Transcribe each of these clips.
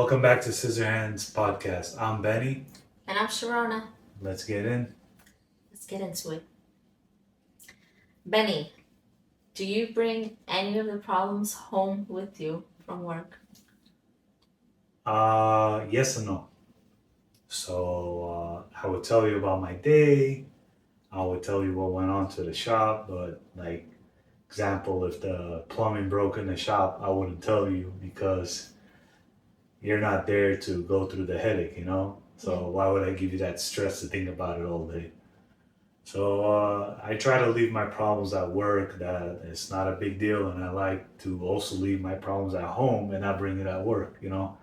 Welcome back to Scissorhands podcast. I'm Benny. And I'm Sharona. Let's get in. Let's get into it. Benny, do you bring any of the problems home with you from work? Yes and no. I would tell you about my day. I would tell you what went on to the shop, but like example, if the plumbing broke in the shop, I wouldn't tell you because you're not there to go through the headache, you know? So why would I give you that stress to think about it all day? So I try to leave my problems at work that it's not a big deal, and I like to also leave my problems at home and not bring it at work, you know?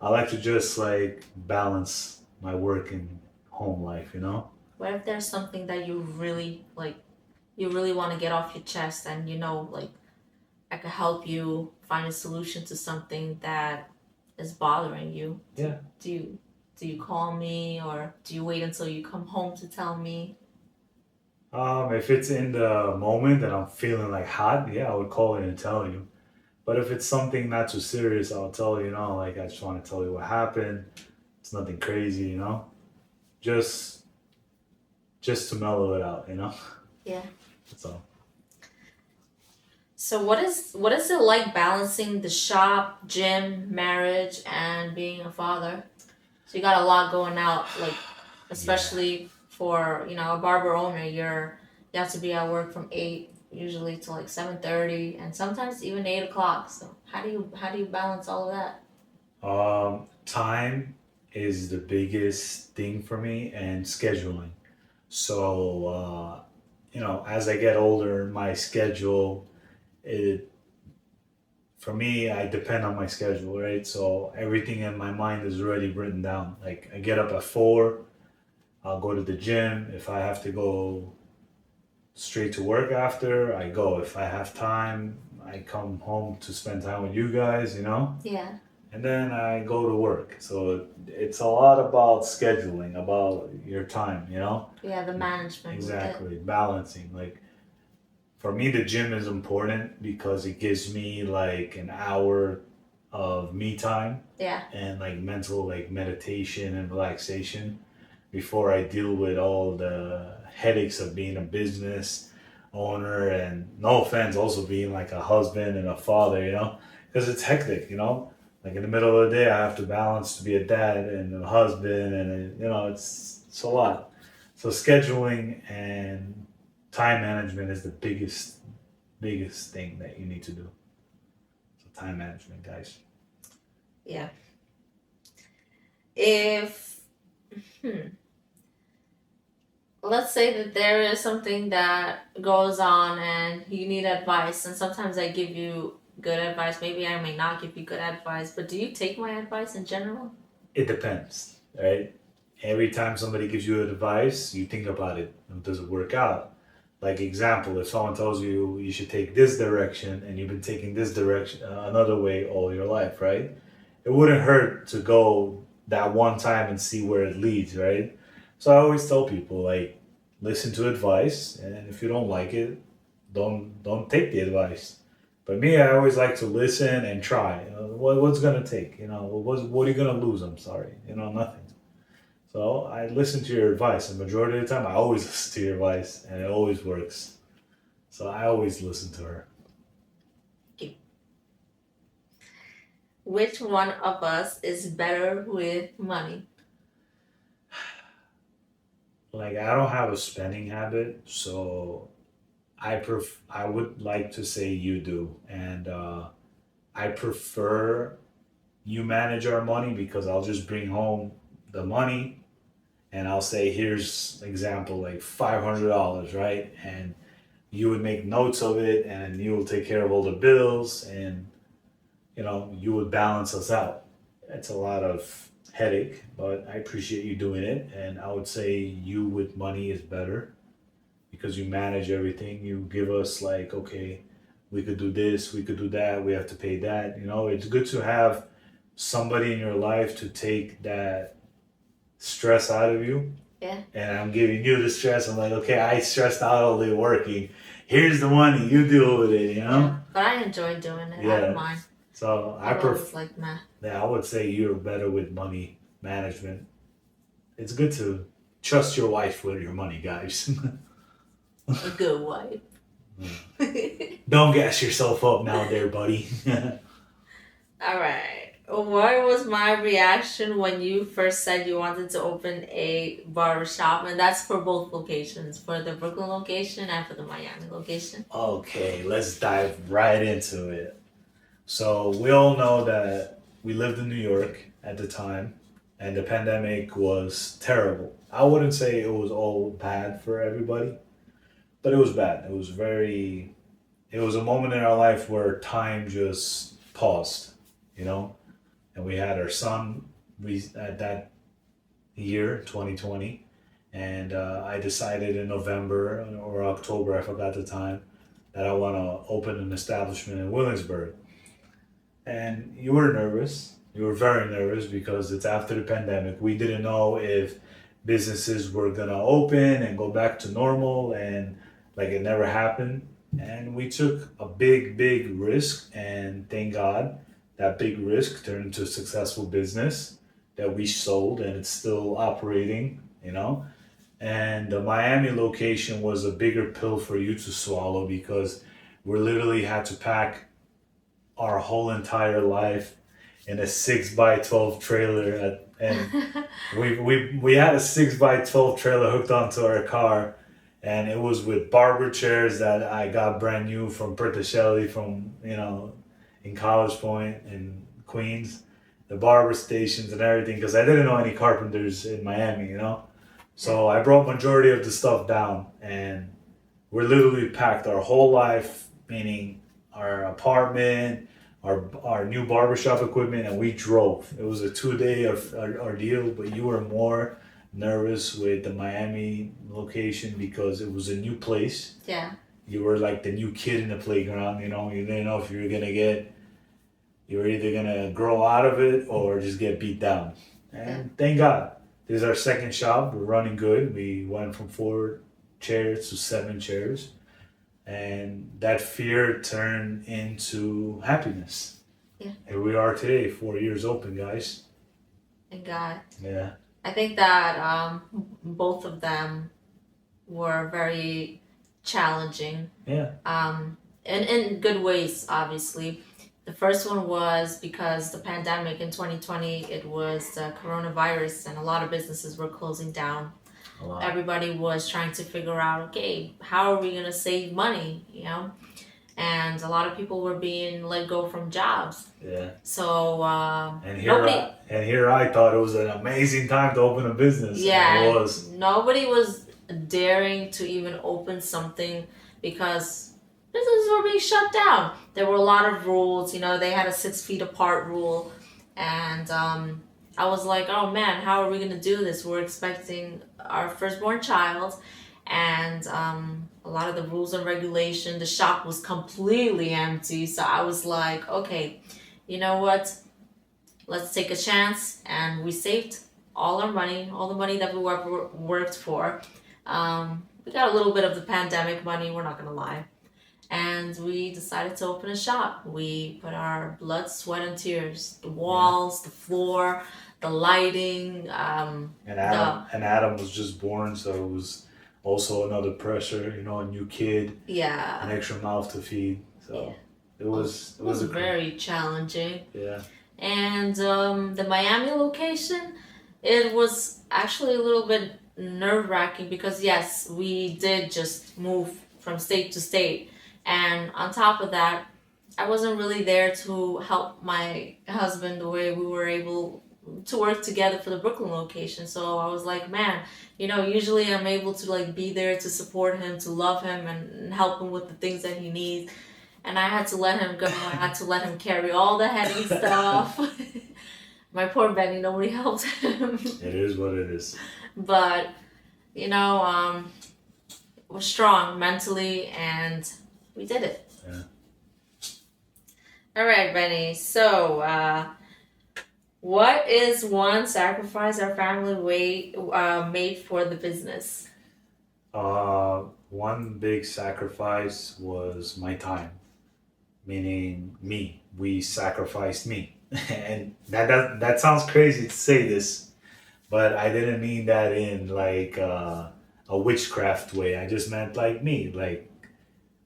I like to just like balance my work and home life, you know? What if there's something that you really you really want to get off your chest and I could help you find a solution to something that is bothering you? Yeah. Do you call me, or do you wait until you come home to tell me? If it's in the moment that I'm feeling like hot, yeah, I would call in and tell you. But if it's something not too serious, I'll tell you, you know, like I just want to tell you what happened. It's nothing crazy, you know? Just just to mellow it out, you know? Yeah. That's all. So what is it like balancing the shop, gym, marriage, and being a father? So you got a lot going out, especially for a barber owner. You have to be at work from 8 usually to 7:30, and sometimes even 8 o'clock. So how do you balance all of that? Time is the biggest thing for me and scheduling. So, as I get older, my schedule, it, for me, I depend on my schedule, right? So everything in my mind is already written down. Like I get up at 4, I'll go to the gym. If I have to go straight to work after, I go. If I have time, I come home to spend time with you guys, you know? Yeah. And then I go to work. So it's a lot about scheduling, about your time, you know? Yeah, the management. Exactly, balancing. Like for me, the gym is important because it gives me like an hour of me time Yeah. and like mental like meditation and relaxation before I deal with all the headaches of being a business owner, and no offense, also being like a husband and a father, you know, because it's hectic, you know. Like in the middle of the day, I have to balance to be a dad and a husband, and it's a lot. So scheduling and time management is the biggest thing that you need to do. So time management, guys. Yeah. If hmm, let's say that there is something that goes on and you need advice, and sometimes I give you good advice. Maybe I may not give you good advice, but do you take my advice in general? It depends, right? Every time somebody gives you advice, you think about it. Does it work out? Like example, if someone tells you you should take this direction and you've been taking this direction another way all your life, right? It wouldn't hurt to go that one time and see where it leads, right? So I always tell people like listen to advice, and if you don't like it, don't take the advice. But me, I always like to listen and try. What's gonna take? What are you gonna lose? I'm sorry, nothing. So I listen to your advice. The majority of the time, I always listen to your advice, and it always works. So I always listen to her. Okay. Which one of us is better with money? Like I don't have a spending habit, so I would like to say you do, and I prefer you manage our money because I'll just bring home the money and I'll say, here's example like $500, right? And you would make notes of it, and you will take care of all the bills, and you would balance us out. It's a lot of headache, but I appreciate you doing it, and I would say you with money is better because you manage everything. You give us like, okay, we could do this, we could do that, we have to pay that. It's good to have somebody in your life to take that stress out of you. Yeah. And I'm giving you the stress. I'm like, okay, I stressed out all day working. Here's the money, you deal with it, Yeah. But I enjoy doing it. I Yeah. don't mind. So I've always liked math. yeah, I would say you're better with money management. It's good to trust your wife with your money, guys. A good wife. Don't gas yourself up now, there, buddy. All right. What was my reaction when you first said you wanted to open a barber shop? And that's for both locations, for the Brooklyn location and for the Miami location. Okay, let's dive right into it. So we all know that we lived in New York at the time, and the pandemic was terrible. I wouldn't say it was all bad for everybody, but it was bad. It was very. It was a moment in our life where time just paused, you know, and we had our son. We at that year, 2020, and I decided in November or October, I forgot the time, that I want to open an establishment in Williamsburg. And you were nervous. You were very nervous because it's after the pandemic. We didn't know if businesses were gonna open and go back to normal, and like it never happened. And we took a big, big risk, and thank God that big risk turned into a successful business that we sold, and it's still operating. You know, and the Miami location was a bigger pill for you to swallow because we literally had to pack our whole entire life in a 6x12 trailer and we had a 6x12 trailer hooked onto our car, and it was with barber chairs that I got brand new from Perticelli from in College Point in Queens, the barber stations and everything, because I didn't know any carpenters in Miami. So I brought majority of the stuff down, and we're literally packed our whole life, meaning our apartment, our new barbershop equipment, and we drove. It was a 2 day ordeal, but you were more nervous with the Miami location because it was a new place. Yeah. You were like the new kid in the playground, you didn't know if you were either gonna grow out of it or just get beat down. And thank God. This is our second shop. We're running good. We went from 4 chairs to 7 chairs. And that fear turned into happiness. Yeah. Here we are today, 4 years open, guys. Thank God. Yeah. I think that both of them were very challenging. Yeah. In good ways, obviously. The first one was because the pandemic in 2020, it was the coronavirus, and a lot of businesses were closing down. Everybody was trying to figure out, okay, how are we going to save money, And a lot of people were being let go from jobs. Yeah. So, and here I thought it was an amazing time to open a business. Yeah. It was. Nobody was daring to even open something because businesses were being shut down. There were a lot of rules, they had a 6 feet apart rule. And I was like, oh man, how are we going to do this? We're expecting our firstborn child. And a lot of the rules and regulation, the shop was completely empty. So I was like, okay, you know what? Let's take a chance. And we saved all our money, all the money that we worked for. We got a little bit of the pandemic money, we're not going to lie. And we decided to open a shop. We put our blood, sweat, and tears. The walls, the floor, the lighting. And Adam was just born, so it was also another pressure, a new kid. Yeah. An extra mouth to feed. So it was very challenging. Yeah. And the Miami location, it was actually a little bit nerve-wracking because yes, we did just move from state to state. And on top of that, I wasn't really there to help my husband the way we were able to work together for the Brooklyn location. So I was like, man, usually I'm able to be there to support him, to love him and help him with the things that he needs. And I had to let him go. I had to let him carry all the heavy stuff. My poor Benny, nobody helped him. It is what it is. But, we're strong mentally and we did it. Yeah. All right, Benny. So, what is one sacrifice our family made for the business? One big sacrifice was my time, meaning me. We sacrificed me. And that sounds crazy to say this, but I didn't mean that in like a witchcraft way. I just meant like me, like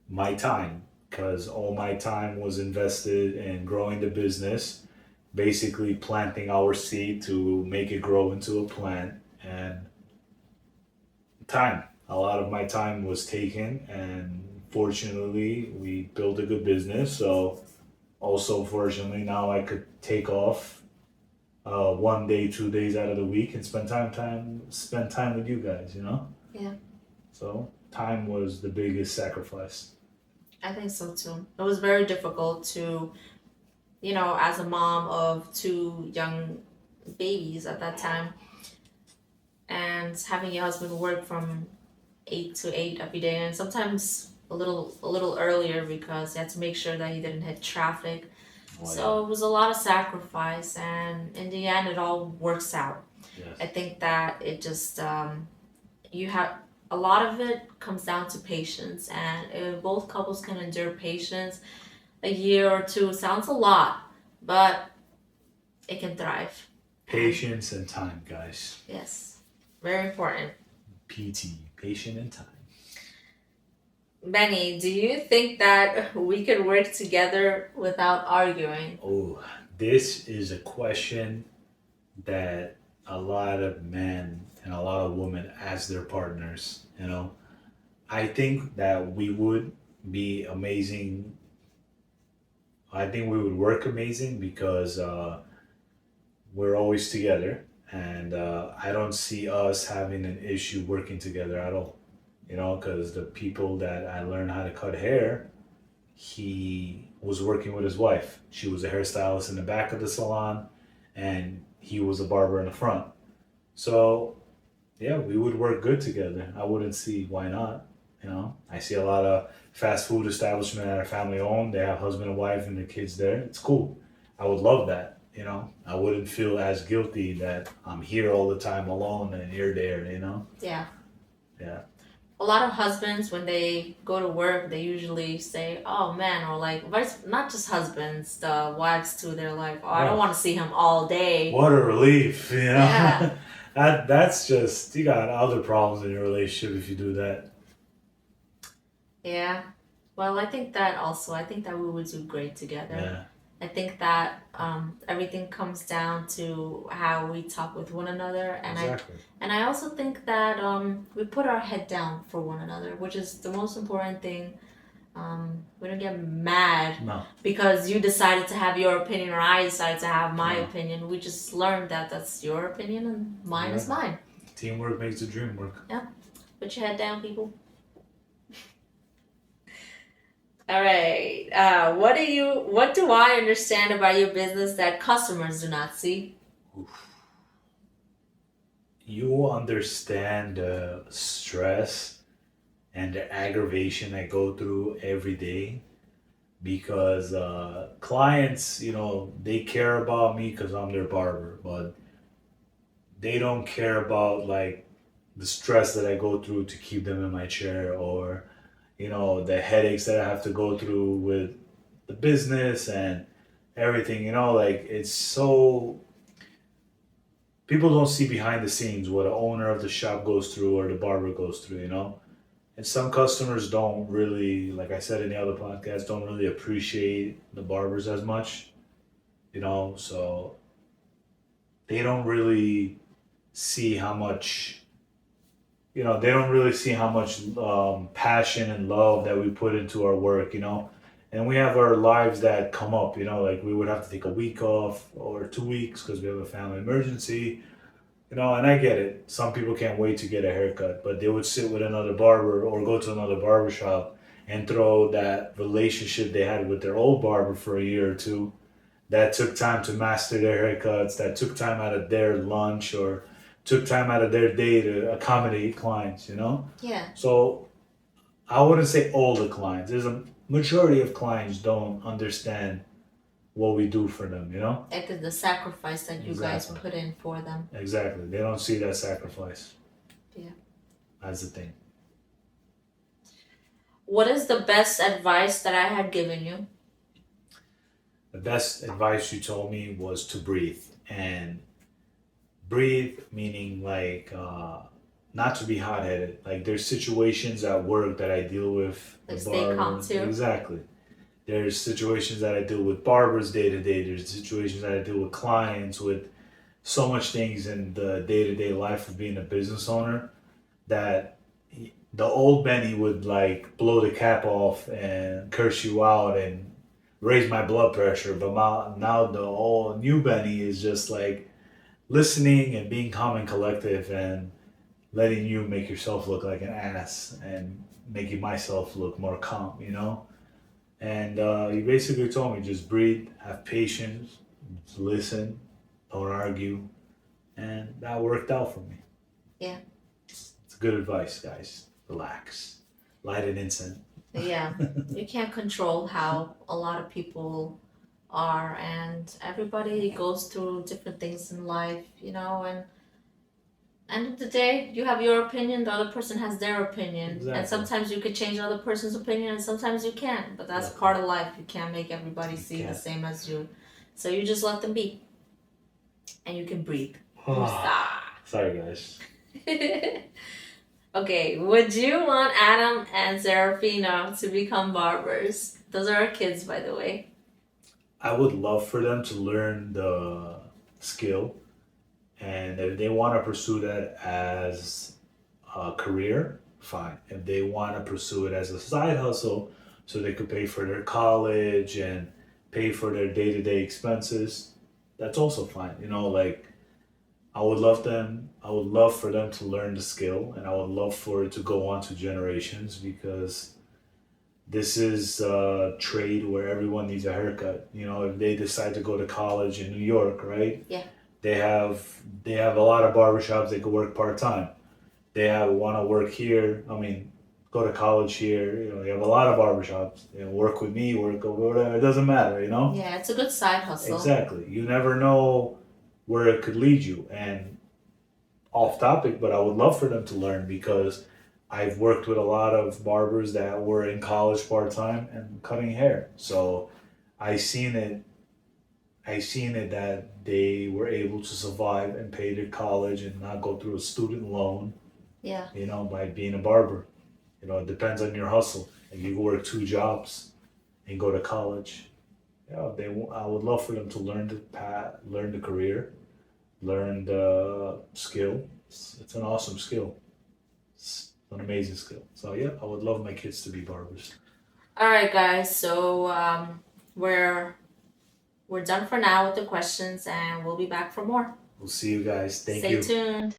my time, because all my time was invested in growing the business, basically planting our seed to make it grow into a plant, and time. A lot of my time was taken, and fortunately, we built a good business. So, also fortunately, now I could take off 1 day, 2 days out of the week and spend time with you guys. You know. Yeah, So time was the biggest sacrifice. I think so too. It was very difficult to, as a mom of two young babies at that time, and having your husband work from 8 to 8 every day, and sometimes a little earlier because he had to make sure that he didn't hit traffic. Oh yeah. So it was a lot of sacrifice, and in the end, it all works out. I Yes. think that it just you have a lot of it comes down to patience, and if both couples can endure patience, a year or two sounds a lot, but it can thrive. And Patience and time, guys. yes, very important. PT, patient and time. Benny, do you think that we could work together without arguing? Oh, this is a question that a lot of men and a lot of women ask their partners. You know, I think that we would be amazing. I think we would work amazing because we're always together, and I don't see us having an issue working together at all. You know, because the people that I learned how to cut hair, he was working with his wife. She was a hairstylist in the back of the salon, and he was a barber in the front. So yeah, we would work good together. I wouldn't see why not. You know, I see a lot of fast food establishments that are family owned. They have husband and wife and the kids there. It's cool. I would love that. You know, I wouldn't feel as guilty that I'm here all the time alone and you're there. You know, Yeah. yeah, A lot of husbands, when they go to work, they usually say, "Oh man," or like, not just husbands, the wives too. They're like, "Oh, I don't oh, want to see him all day." what a relief. You Yeah, know, that's just you got other problems in your relationship if you do that. yeah. Well, I think that also. I think that we would do great together. Yeah, I think that everything comes down to how we talk with one another, and I exactly. and I also think that we put our head down for one another, which is the most important thing. We don't get mad No, because you decided to have your opinion or I decided to have my no. opinion. We just learned that that's your opinion and mine is Yeah, mine. teamwork makes the dream work. Yeah, put your head down, people. All right. What do I understand about your business that customers do not see? You understand the stress and the aggravation I go through every day because clients, you know, they care about me because I'm their barber, but they don't care about like the stress that I go through to keep them in my chair, or you know the headaches that I have to go through with the business and everything. You know, like it's so people don't see behind the scenes what the owner of the shop goes through or the barber goes through. You know, and some customers don't really, like I said in the other podcast, don't really appreciate the barbers as much. You know, so they don't really see how much they don't really see how much passion and love that we put into our work, and we have our lives that come up, like we would have to take a week off or 2 weeks because we have a family emergency, and I get it. Some people can't wait to get a haircut, but they would sit with another barber or go to another barber shop and throw that relationship they had with their old barber for a year or two that took time to master their haircuts, that took time out of their lunch or took time out of their day to accommodate clients. Yeah, So I wouldn't say all the clients. There's a majority of clients don't understand what we do for them. like the sacrifice that you guys Exactly. put in for them. Exactly. They don't see that sacrifice. Yeah. That's the thing. What is the best advice that I had given you? the best advice you told me was to breathe. And breathe meaning like not to be hot-headed. Like there's situations at work that I deal with Like the stay calm barber. too. Exactly. There's situations that I deal with barbers day to day. There's situations that I deal with clients, with so much things in the day to day life of being a business owner that the old Benny would like blow the cap off and curse you out and raise my blood pressure. But now the old new Benny is just like listening and being calm and collective and letting you make yourself look like an ass and making myself look more calm, you know? And you basically told me just breathe, have patience, listen, don't argue. And that worked out for me. Yeah. It's good advice, guys. Relax. Light an incense. Yeah. You can't control how a lot of people are, and everybody goes through different things in life, you know, and end of the day, you have your opinion, the other person has their opinion. Exactly. And sometimes you could change the other person's opinion and sometimes you can't. But that's Exactly. part of life. You can't make everybody see the can't. same as you. So you just let them be. And you can breathe. Woosah. Sorry, guys. Okay, would you want Adam and Serafina to become barbers? Those are our kids, by the way. I would love for them to learn the skill, and if they want to pursue that as a career, fine. If they want to pursue it as a side hustle, so they could pay for their college and pay for their day to day expenses, that's also fine. You know, like I would love for them to learn the skill, and I would love for it to go on to generations because this is a trade where everyone needs a haircut. You know, if they decide to go to college in New York, right? Yeah. They have a lot of barbershops they could work part time. They have want to work here. I mean, go to college here. You know, you have a lot of barbershops. You know, work with me, work over whatever. It doesn't matter. You know. Yeah, it's a good side hustle. Exactly. You never know where it could lead you. And off topic, but I would love for them to learn because I've worked with a lot of barbers that were in college part time and cutting hair. So I seen it I seen it that they were able to survive and pay their college and not go through a student loan, Yeah. you know, by being a barber. You know, it depends on your hustle. Like you can work two jobs and go to college. Yeah, I would love for them to learn the path, learn the career, learn the skill. It's an awesome skill. It's an amazing skill. So yeah, I would love my kids to be barbers. All right, guys. So we're we're done for now with the questions, and we'll be back for more. We'll see you guys. Thank Stay you. tuned.